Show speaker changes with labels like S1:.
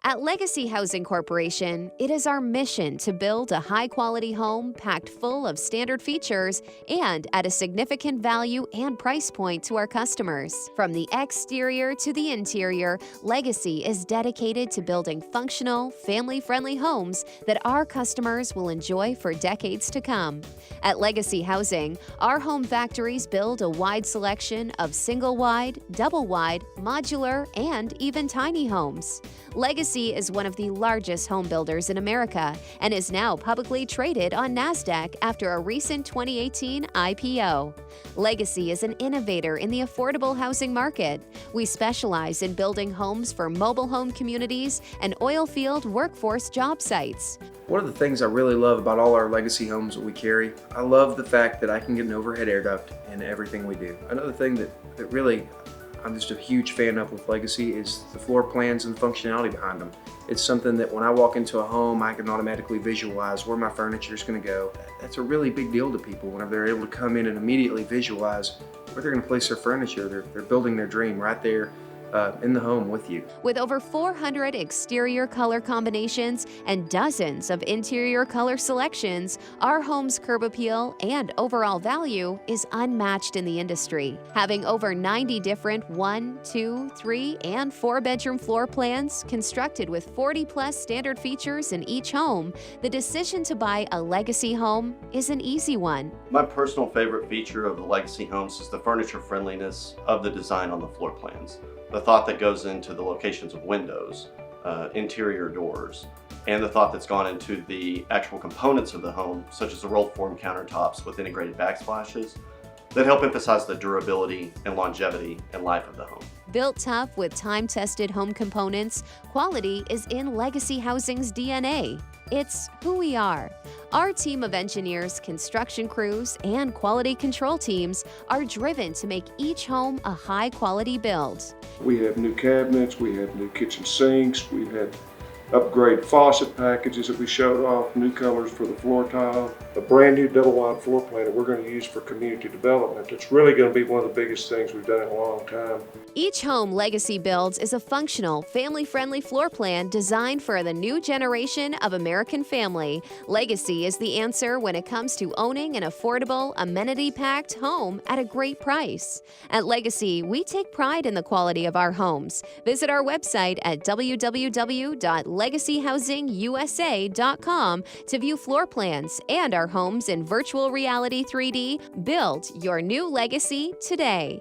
S1: At Legacy Housing Corporation, it is our mission to build a high-quality home packed full of standard features and at a significant value and price point to our customers. From the exterior to the interior, Legacy is dedicated to building functional, family-friendly homes that our customers will enjoy for decades to come. At Legacy Housing, our home factories build a wide selection of single-wide, double-wide, modular, and even tiny homes. Legacy is one of the largest home builders in America and is now publicly traded on NASDAQ after a recent 2018 IPO. Legacy is an innovator in the affordable housing market. We specialize in building homes for mobile home communities and oil field workforce job sites.
S2: One of the things I really love about all our Legacy homes that we carry, I love the fact that I can get an overhead air duct in everything we do. Another thing that really I'm just a huge fan of with Legacy is the floor plans and the functionality behind them. It's something that when I walk into a home, I can automatically visualize where my furniture is going to go. That's a really big deal to people whenever they're able to come in and immediately visualize where they're going to place their furniture. They're building their dream right there in the home with you.
S1: With over 400 exterior color combinations and dozens of interior color selections, our home's curb appeal and overall value is unmatched in the industry. Having over 90 different 1, 2, 3, and 4-bedroom floor plans constructed with 40+ standard features in each home, the decision to buy a Legacy home is an easy one.
S3: My personal favorite feature of the Legacy homes is the furniture friendliness of the design on the floor plans. The thought that goes into the locations of windows, interior doors, and the thought that's gone into the actual components of the home, such as the rolled form countertops with integrated backsplashes, that help emphasize the durability and longevity and life of the home.
S1: Built tough with time-tested home components, quality is in Legacy Housing's DNA. It's who we are. Our team of engineers, construction crews, and quality control teams are driven to make each home a high-quality build.
S4: We have new cabinets, we have new kitchen sinks, we've had upgrade faucet packages that we showed off, new colors for the floor tile, a brand new double wide floor plan that we're going to use for community development. It's really going to be one of the biggest things we've done in a long time.
S1: Each home Legacy builds is a functional, family-friendly floor plan designed for the new generation of American family. Legacy is the answer when it comes to owning an affordable, amenity-packed home at a great price. At Legacy, we take pride in the quality of our homes. Visit our website at www.legacyhousingusa.com to view floor plans and our homes in virtual reality 3D. Build your new Legacy today.